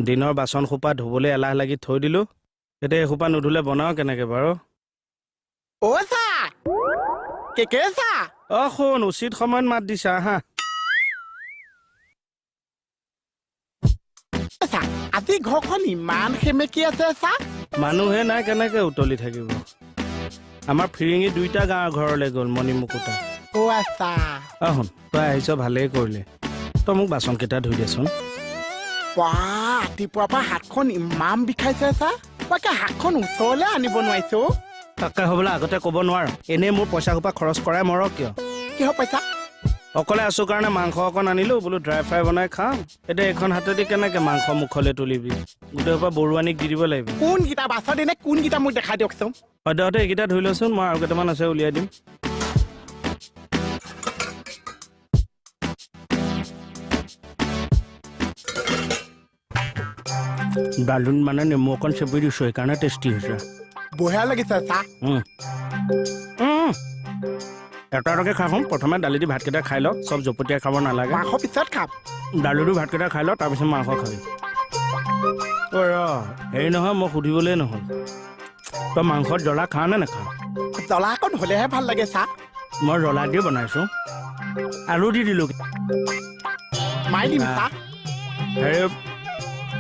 দিনৰ বাচন সোপা ধুবলৈ এলাহ লাগি থৈ দিলো এতিয়া এসোপা নুধুলে বনাও কেনেকে বাৰু অ চা কে চা শুন উচিত সময়ত মাত দিছা হা আজি ঘৰখন ইমান সেমেকি আছে চা মানুহে নাই কেনেকে উতলি থাকিব আমাৰ ফিৰিঙি দুইটা গাঁৱৰ ঘৰলৈ গ'ল মণিমুকুতা অ আচ্ছা শুন তই আহিছ ভালেই কৰিলে তই মোক বাচনকেইটা ধুই দেচোন ৰাতিপুৱাৰ পৰা হাতখন ইমান বিষাইছে চা মই হাতখন ওচৰলৈ আনিব নোৱাৰিছো তাকে হ'বলৈ আগতে ক'ব নোৱাৰ এনেই মোৰ পইচা সোপা খৰচ কৰাই মৰক কিয় কিহৰ পইচা অকলে আছো কাৰণে মাংস অকণ আনিলো বোলো ড্ৰাই ফ্ৰাই বনাই খাম এতিয়া এইখন হাতেদি কেনেকে মাংস মুখলৈ তুলিবি গোটেই সোপা বৰুৱানীক দি দিব লাগিব কোনকেইটা বাছত এনে কোনকেইটা মোক দেখাই দিয়কচোন সদ্যহতে এইকেইটা ধুই লচোন মই আৰু কেইটামান আছে উলিয়াই দিম ডালুন মানে নেমু অকণ চেপি দিছো সেইকাৰণে টেষ্টি হৈছে বঢ়িয়া লাগিছে চা এটা এটাকে খাম প্ৰথমে দালি দি ভাতকেইটা খাই লওক চব জপতীয়া খাব নালাগে মাংস পিছত খাম দালি দি ভাতকেইটা খাই লওক তাৰপিছত মাংস খাবি হেৰি নহয় মই সুধিবলৈ নহ'ল তই মাংসত জ্বলা খাৱ নে নাখাৱ জ্বলা অকণ হ'লেহে ভাল লাগে চা মই জ্বলা দি বনাইছো আলু দি দিলো মাৰি দিম চা হেৰি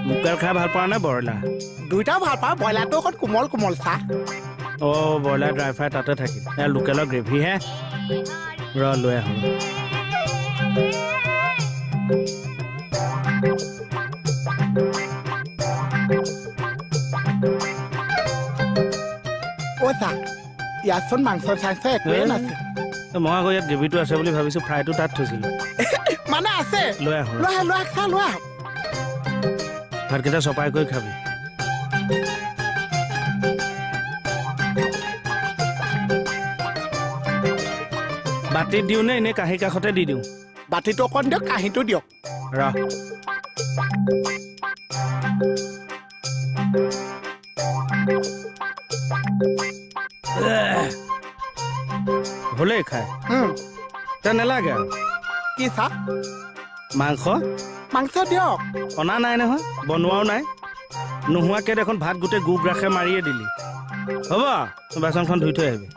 লোকেল খাই ভাল পোৱা নে ব্ৰইলাৰ দুইটাও ভাল পাওঁ ব্ৰইলাৰটো অকণ কোমল কোমল চা ব্ৰইলাৰ ড্ৰাই ফ্ৰাই তাতে থাকিল লোকেলৰ গ্ৰেভিহে লৈ আহোঁ চা ইয়াতচোন মাংস চাংস একোৱে নাছে মই আকৌ ইয়াত গ্ৰেভিটো আছে বুলি ভাবিছো ফ্ৰাইটো তাত থৈছিলো মানে আছে লৈ আহোঁ লৈ আহ চা লৈ আহ ভাতকেইটা চপাই কৰি খাবি বাতিত দিওঁ নে এনেই কাঁহী কাষতে দি দিওঁ বাতিটো অকণ দিয়ক কাঁহীটো দিয়ক হ'লেই খাই তই নেলাগে আৰু কি চা মাংস মাংস দিয়ক অনা নাই নহয় বনোৱাও নাই নোহোৱাকৈ দেখোন ভাত গোটেই গুগ্ৰাসে মাৰিয়ে দিলি হ'ব বাচনখন ধুই থৈ আহিবি